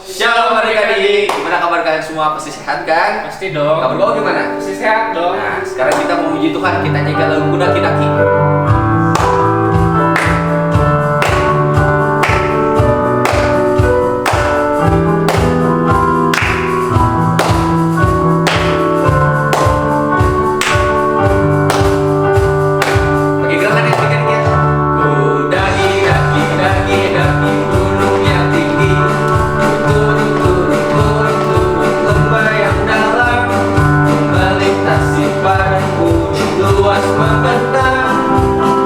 Shalom adik-adik, gimana kabar kalian semua? Pasti sehat kan? Pasti dong. Kabar kau gimana? Pasti sehat dong. Nah, sekarang kita mau memuji Tuhan, kita nyanyikan lagu Daki-Daki. Pakai gerakan ya, adik-adik ya. Ku daki-daki, daki-daki gunung yang tinggi, turun lembah yang dalam, melintasi padang bukit luas membentang.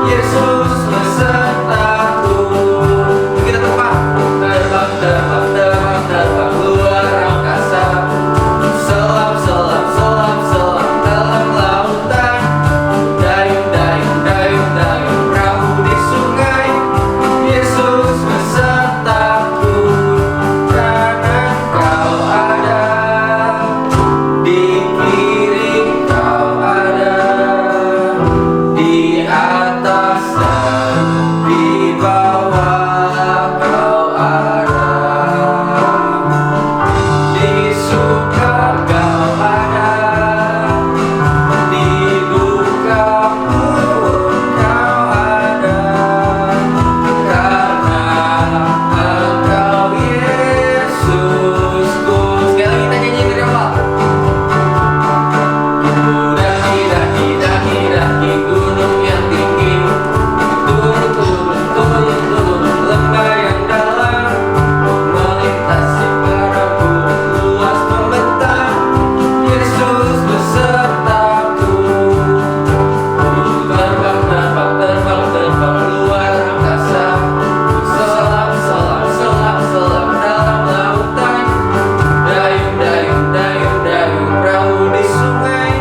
Yesus besertaku. Kita terbang, terbang, terbang, terbang, terbang luar angkasa. Selam, selam, selam, selam dalam lautan. Dayung, dayung, dayung, dayung perahu di sungai. Yesus besertaku, karena Kau ada. Di kiri Kau ada, di atas dan di bawah Kau ada. Di suka Kau ada, di duka pun Kau ada, karena Engkau Yesusku. Sekali lagi kita nyanyi dari awal. Daki-daki gunung yang tinggi, turun lembah yang dalam, melintasi padang bukit luas membentang. Yesus besertaku. Terbang, terbang, terbang, terbang luar angkasa. Selam, selam, selam, selam dalam lautan. Dayung, dayung, dayung, dayung perahu di sungai.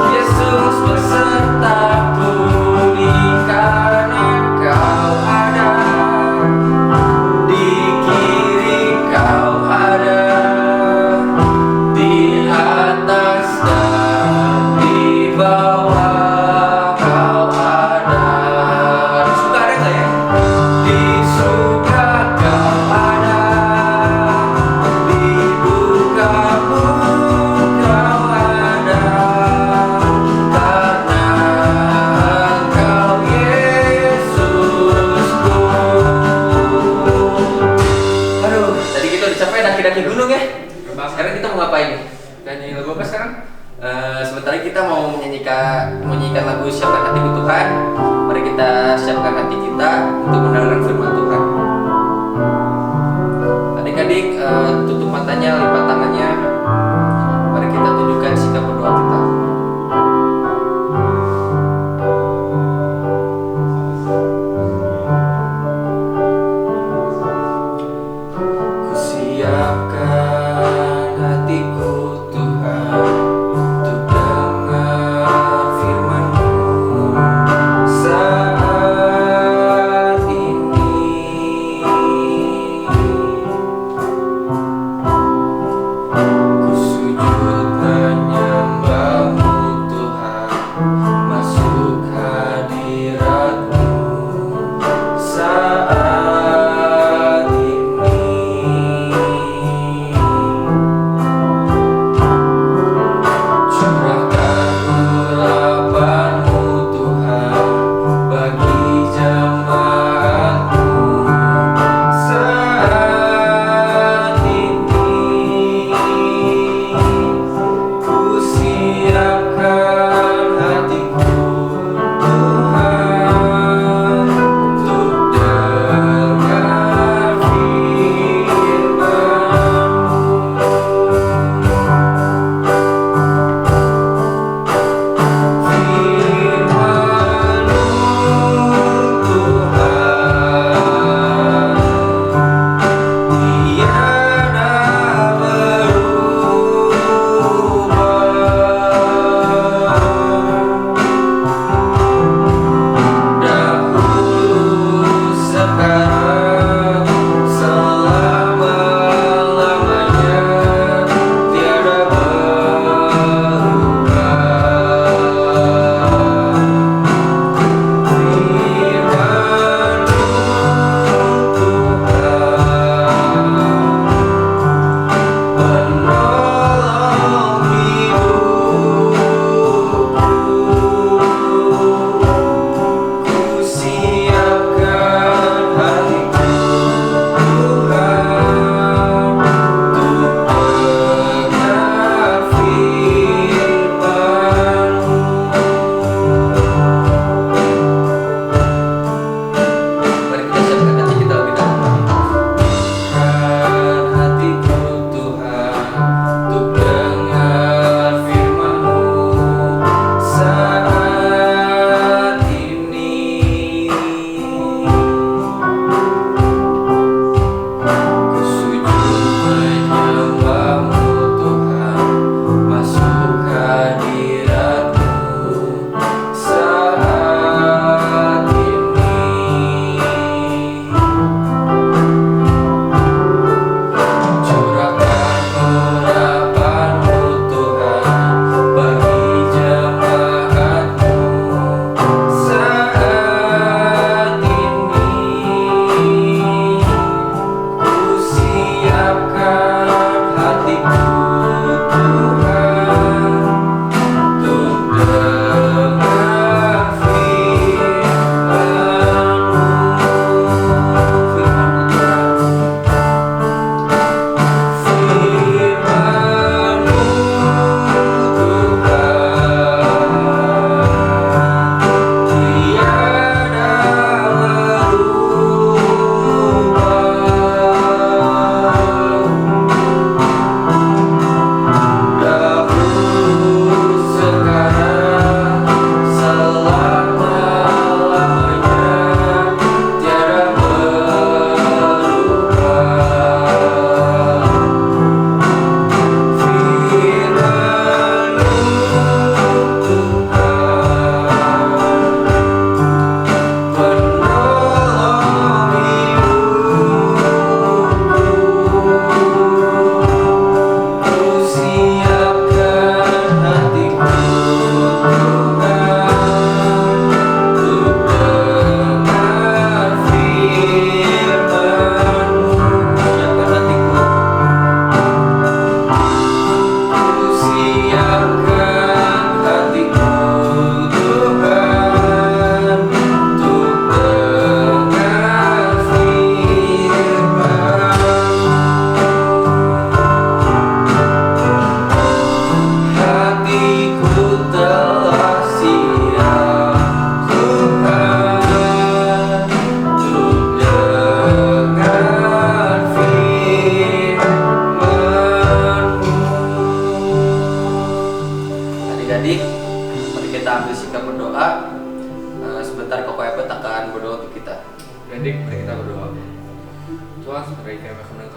Yesus besertaku, di kanan Kau ada, di kiri Kau ada, di atas dan di bawah Kau ada. Di suka ada nggak ya? Di suka Kau ada, di duka pun Kau ada, karena Engkau Yesusku. Aduh, tadi kita udah capek daki-daki gunung ya. Sekarang kita mau ngapain nih? Dan nyanyi lagu apa sekarang? Sebentar lagi kita mau menyanyikan lagu Siapkan Hatiku Tuhan. Mari kita siapkan hati kita untuk mendengarkan firman Tuhan. Adik-adik, tutup matanya, lipat tangannya. Mari kita tunjukkan sikap berdoa kita. Kusiapkan hatiku Tuhan untuk dengar firman-Mu saat ini.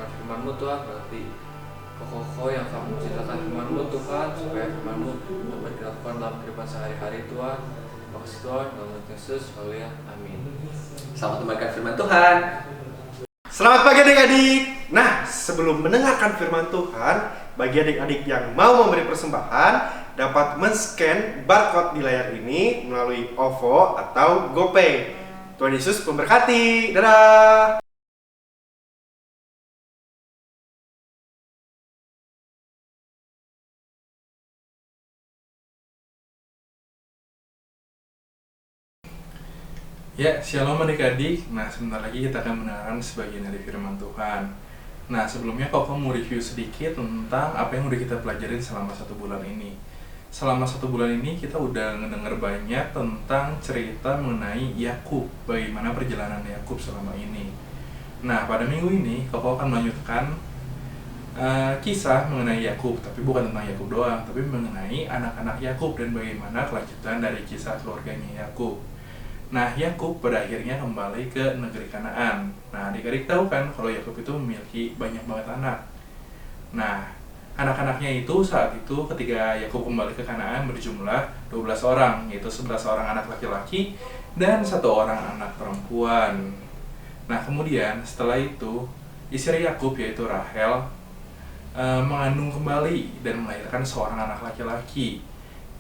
mendengarkan firman-Mu Tuhan, berarti pokok-pokok yang kamu ceritakan firman-Mu Tuhan, supaya firman-Mu dapat dilakukan dalam kehidupan sehari-hari Tuhan. Terima kasih Tuhan, dalam nama Yesus, haleluya, amin. Selamat mendengarkan firman Tuhan. Selamat pagi adik-adik. Nah, sebelum mendengarkan firman Tuhan, bagi adik-adik yang mau memberi persembahan, dapat men-scan barcode di layar ini melalui OVO atau GoPay. Tuhan Yesus memberkati. Dadah. Ya, shalom adik-adik. Nah, sebentar lagi kita akan mendengarkan sebagian dari firman Tuhan. Nah, sebelumnya Koko mau review sedikit tentang apa yang udah kita pelajarin selama 1 bulan ini. Selama 1 bulan ini kita udah ngedenger banyak tentang cerita mengenai Yakub, bagaimana perjalanan Yakub selama ini. Nah, pada minggu ini Koko akan melanjutkan kisah mengenai Yakub, tapi bukan tentang Yakub doang, tapi mengenai anak-anak Yakub dan bagaimana kelanjutan dari kisah keluarganya Yakub. Nah, Yakub pada akhirnya kembali ke negeri Kanaan. Nah, adik-adik tahu kan kalau Yakub itu memiliki banyak banget anak. Nah, anak-anaknya itu saat itu ketika Yakub kembali ke Kanaan berjumlah 12 orang, yaitu 11 orang anak laki-laki dan 1 orang anak perempuan. Nah, kemudian setelah itu istri Yakub yaitu Rahel mengandung kembali dan melahirkan seorang anak laki-laki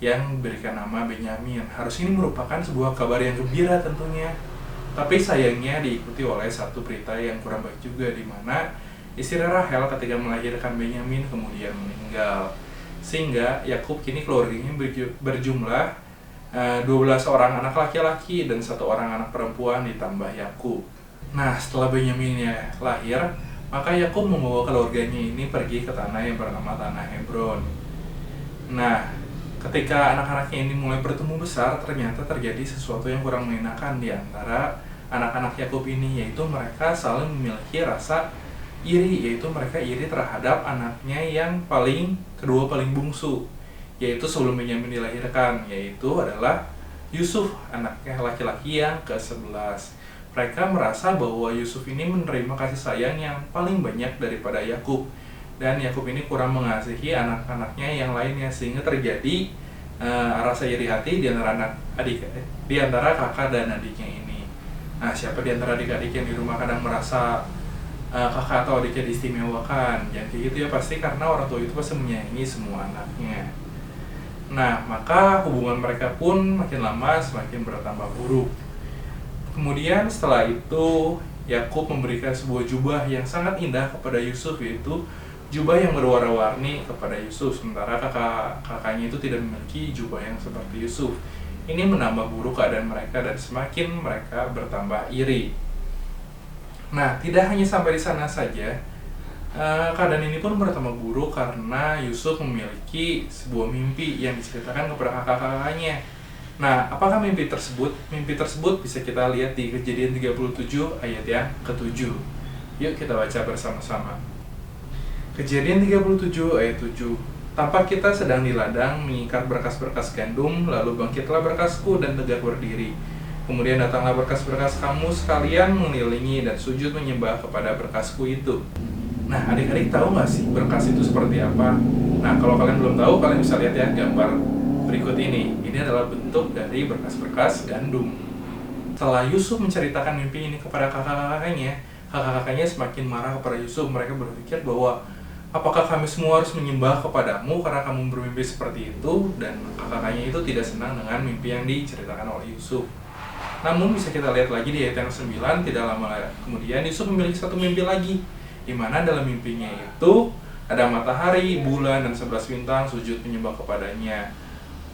yang diberikan nama Benyamin. Harus ini merupakan sebuah kabar yang gembira tentunya. Tapi sayangnya diikuti oleh satu berita yang kurang baik juga, di mana istri Rahel ketika melahirkan Benyamin kemudian meninggal. Sehingga Yakub kini keluarganya berjumlah 12 orang anak laki-laki dan 1 orang anak perempuan ditambah Yakub. Nah, setelah Benyamin lahir, maka Yakub membawa keluarganya ini pergi ke tanah yang bernama tanah Hebron. Nah, ketika anak-anaknya ini mulai bertumbuh besar, ternyata terjadi sesuatu yang kurang mengenakan di antara anak-anak Yakub ini, yaitu mereka saling memiliki rasa iri, yaitu mereka iri terhadap anaknya yang kedua paling bungsu, yaitu sebelum Benyamin dilahirkan, yaitu adalah Yusuf, anaknya laki-laki yang ke-11. Mereka merasa bahwa Yusuf ini menerima kasih sayang yang paling banyak daripada Yakub, dan Yakub ini kurang mengasihi anak-anaknya yang lainnya, sehingga terjadi rasa iri hati di antara kakak dan adiknya ini. Nah, siapa di antara adik-adik yang di rumah kadang merasa kakak atau adiknya diistimewakan? Jangan kayak gitu ya, pasti karena orang tua itu pasti menyayangi semua anaknya. Nah, maka hubungan mereka pun makin lama semakin bertambah buruk. Kemudian setelah itu Yakub memberikan sebuah jubah yang sangat indah kepada Yusuf, yaitu jubah yang berwarna-warni kepada Yusuf, sementara kakaknya itu tidak memiliki jubah yang seperti Yusuf. Ini menambah buruk keadaan mereka dan semakin mereka bertambah iri. Nah, tidak hanya sampai di sana saja, keadaan ini pun bertambah buruk karena Yusuf memiliki sebuah mimpi yang diceritakan kepada kakak-kakaknya. Nah, apakah mimpi tersebut? Mimpi tersebut bisa kita lihat di Kejadian 37 ayat yang ke-7. Yuk kita baca bersama-sama. Kejadian 37 ayat 7. Tampak kita sedang di ladang mengikat berkas-berkas gandum, lalu bangkitlah berkasku dan tegak berdiri. Kemudian datanglah berkas-berkas kamu sekalian mengelilingi dan sujud menyembah kepada berkasku itu. Nah, adik-adik tahu nggak sih berkas itu seperti apa? Nah, kalau kalian belum tahu, kalian bisa lihat ya gambar berikut ini. Ini adalah bentuk dari berkas-berkas gandum. Setelah Yusuf menceritakan mimpi ini kepada kakak-kakaknya semakin marah kepada Yusuf. Mereka berpikir bahwa apakah kami semua harus menyembah kepadamu karena kamu bermimpi seperti itu? Dan kakaknya itu tidak senang dengan mimpi yang diceritakan oleh Yusuf. Namun bisa kita lihat lagi di ayat yang 9, tidak lama kemudian Yusuf memiliki satu mimpi lagi, di mana dalam mimpinya itu ada matahari, bulan, dan 11 bintang sujud menyembah kepadanya.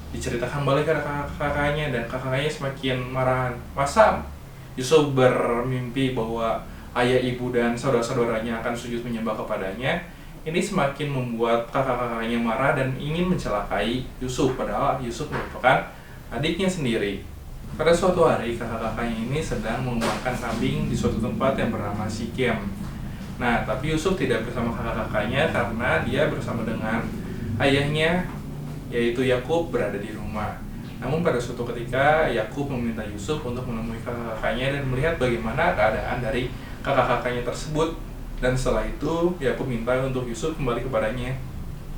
Diceritakan balik ke kakaknya dan kakaknya semakin marah. Masa Yusuf bermimpi bahwa ayah, ibu, dan saudara-saudaranya akan sujud menyembah kepadanya? Ini semakin membuat kakak-kakaknya marah dan ingin mencelakai Yusuf, padahal Yusuf merupakan adiknya sendiri. Pada suatu hari, kakak-kakaknya ini sedang mengembangkan kambing di suatu tempat yang bernama Sikem. Nah, tapi Yusuf tidak bersama kakak-kakaknya karena dia bersama dengan ayahnya, yaitu Yakub, berada di rumah. Namun pada suatu ketika, Yakub meminta Yusuf untuk menemui kakak-kakaknya dan melihat bagaimana keadaan dari kakak-kakaknya tersebut. Dan setelah itu Yakub minta untuk Yusuf kembali kepadanya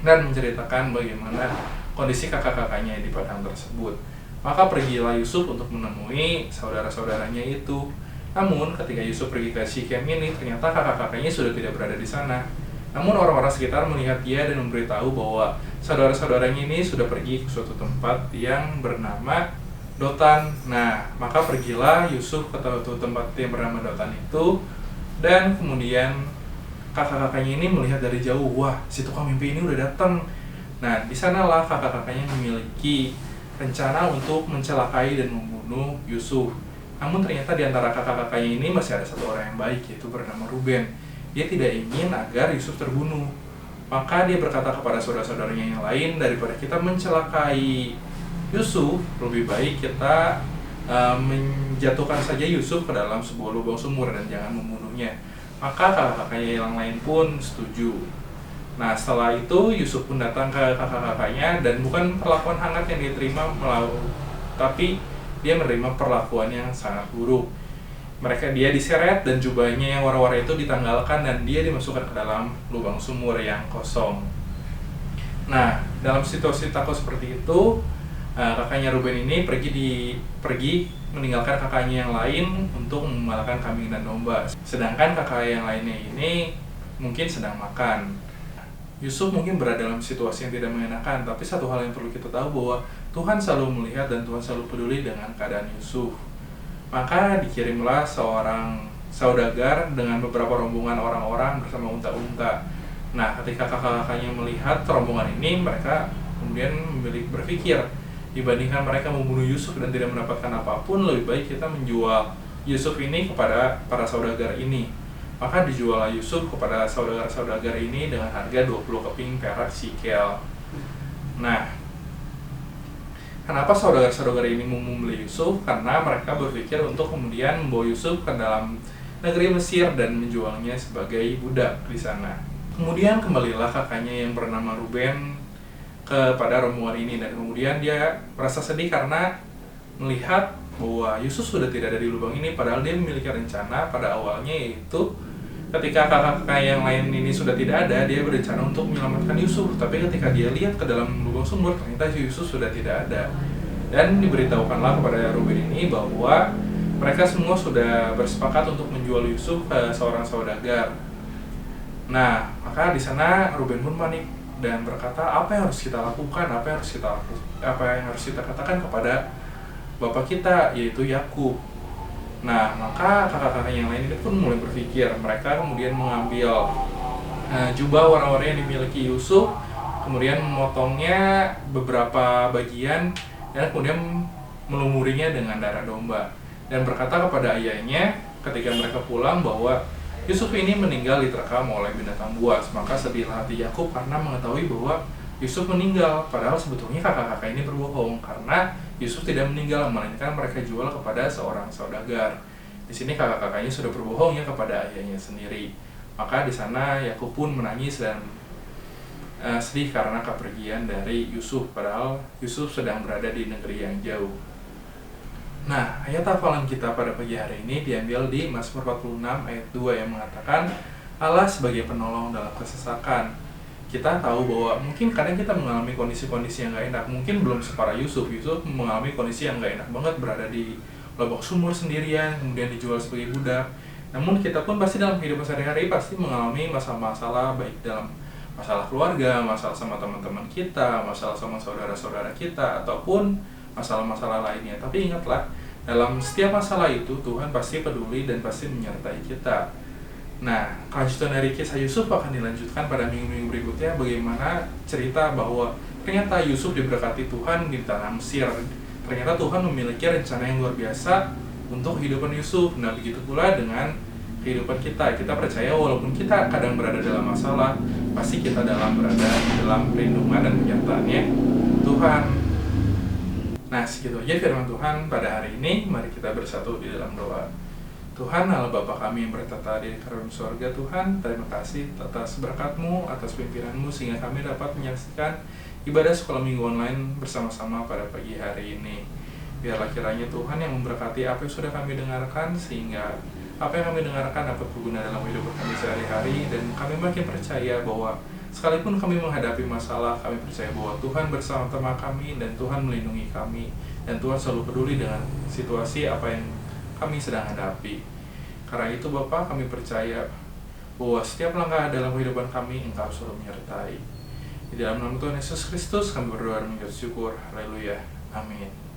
dan menceritakan bagaimana kondisi kakak-kakaknya di padang tersebut. Maka pergilah Yusuf untuk menemui saudara-saudaranya itu. Namun ketika Yusuf pergi ke Syichem ini, ternyata kakak-kakaknya sudah tidak berada di sana. Namun orang-orang sekitar melihat dia dan memberitahu bahwa saudara-saudaranya ini sudah pergi ke suatu tempat yang bernama Dotan. Nah, maka pergilah Yusuf ke suatu tempat yang bernama Dotan itu, dan kemudian kakak-kakaknya ini melihat dari jauh, wah, si tukang mimpi ini udah datang. Nah, di sanalah kakak-kakaknya memiliki rencana untuk mencelakai dan membunuh Yusuf. Namun ternyata di antara kakak-kakaknya ini masih ada satu orang yang baik, yaitu bernama Ruben. Dia tidak ingin agar Yusuf terbunuh. Maka dia berkata kepada saudara-saudaranya yang lain, daripada kita mencelakai Yusuf, lebih baik kita menjatuhkan saja Yusuf ke dalam sebuah lubang sumur dan jangan membunuhnya. Maka kakak-kakaknya yang lain pun setuju. Nah, setelah itu Yusuf pun datang ke kakak-kakaknya, dan bukan perlakuan hangat yang diterima, tapi dia menerima perlakuan yang sangat buruk. Dia diseret dan jubahnya yang warna-warni itu ditanggalkan dan dia dimasukkan ke dalam lubang sumur yang kosong. Nah, dalam situasi takut seperti itu, kakaknya Ruben ini pergi meninggalkan kakaknya yang lain untuk menggembalakan kambing dan domba. Sedangkan kakak yang lainnya ini mungkin sedang makan. Yusuf mungkin berada dalam situasi yang tidak mengenakan, tapi satu hal yang perlu kita tahu bahwa Tuhan selalu melihat dan Tuhan selalu peduli dengan keadaan Yusuf. Maka dikirimlah seorang saudagar dengan beberapa rombongan orang-orang bersama unta-unta. Nah, ketika kakak-kakaknya melihat rombongan ini, mereka kemudian berpikir, dibandingkan mereka membunuh Yusuf dan tidak mendapatkan apapun, lebih baik kita menjual Yusuf ini kepada para saudagar ini. Maka dijual Yusuf kepada saudagar-saudagar ini dengan harga 20 keping perak sikel. Nah, kenapa saudagar-saudagar ini mau membeli Yusuf? Karena mereka berpikir untuk kemudian membawa Yusuf ke dalam negeri Mesir dan menjualnya sebagai budak di sana. Kemudian kembalilah kakaknya yang bernama Ruben kepada rombongan ini, dan kemudian dia merasa sedih karena melihat bahwa Yusuf sudah tidak ada di lubang ini, padahal dia memiliki rencana pada awalnya, yaitu ketika kakak-kakak yang lain ini sudah tidak ada, dia berencana untuk menyelamatkan Yusuf. Tapi ketika dia lihat ke dalam lubang sumur, ternyata Yusuf sudah tidak ada. Dan diberitahukanlah kepada Ruben ini bahwa mereka semua sudah bersepakat untuk menjual Yusuf ke seorang saudagar. Nah, maka di sana Ruben pun panik dan berkata, apa yang harus kita lakukan? Apa yang harus kita katakan kepada bapak kita, yaitu Yakub? Nah, maka kakak-kakak yang lain ini pun mulai berpikir. Mereka kemudian mengambil jubah warna-warni yang dimiliki Yusuf, kemudian memotongnya beberapa bagian, dan kemudian melumurinya dengan darah domba. Dan berkata kepada ayahnya ketika mereka pulang bahwa Yusuf ini meninggal diterkam oleh binatang buas. Maka sedihlah hati Yakub karena mengetahui bahwa Yusuf meninggal, padahal sebetulnya kakak-kakak ini berbohong karena Yusuf tidak meninggal, melainkan mereka jual kepada seorang saudagar. Di sini kakak-kakaknya sudah berbohong ya kepada ayahnya sendiri. Maka di sana Yakub pun menangis dan sedih karena kepergian dari Yusuf, padahal Yusuf sedang berada di negeri yang jauh. Nah, ayat hafalan kita pada pagi hari ini diambil di Mazmur 46 ayat 2 yang mengatakan, Allah sebagai penolong dalam kesesakan. Kita tahu bahwa mungkin kadang kita mengalami kondisi-kondisi yang gak enak. Mungkin belum separah Yusuf mengalami kondisi yang gak enak banget, berada di lubang sumur sendirian, kemudian dijual sebagai budak. Namun kita pun pasti dalam kehidupan sehari-hari pasti mengalami masalah-masalah, baik dalam masalah keluarga, masalah sama teman-teman kita, masalah sama saudara-saudara kita, ataupun masalah-masalah lainnya. Tapi ingatlah, dalam setiap masalah itu Tuhan pasti peduli dan pasti menyertai kita. Nah, kelanjutan dari kisah Yusuf akan dilanjutkan pada minggu-minggu berikutnya, bagaimana cerita bahwa ternyata Yusuf diberkati Tuhan di tanah Mesir. Ternyata Tuhan memiliki rencana yang luar biasa untuk kehidupan Yusuf. Nah, begitu pula dengan kehidupan kita. Kita percaya walaupun kita kadang berada dalam masalah, pasti kita berada dalam perlindungan dan penyertaannya Tuhan. Nah, segitu aja firman Tuhan pada hari ini. Mari kita bersatu di dalam doa. Tuhan, Allah Bapa kami yang bertata di dalam surga, Tuhan, terima kasih atas berkat-Mu, atas pimpinan-Mu, sehingga kami dapat menyaksikan ibadah sekolah minggu online bersama-sama pada pagi hari ini. Biarlah kiranya Tuhan yang memberkati apa yang sudah kami dengarkan, sehingga apa yang kami dengarkan dapat berguna dalam kehidupan kami sehari-hari, dan kami makin percaya bahwa sekalipun kami menghadapi masalah, kami percaya bahwa Tuhan bersama-sama kami dan Tuhan melindungi kami, dan Tuhan selalu peduli dengan situasi apa yang kami sedang hadapi. Karena itu Bapa, kami percaya bahwa setiap langkah dalam kehidupan kami Engkau selalu menyertai. Di dalam nama Tuhan Yesus Kristus kami berdoa dan mengucap syukur. Haleluya. Amin.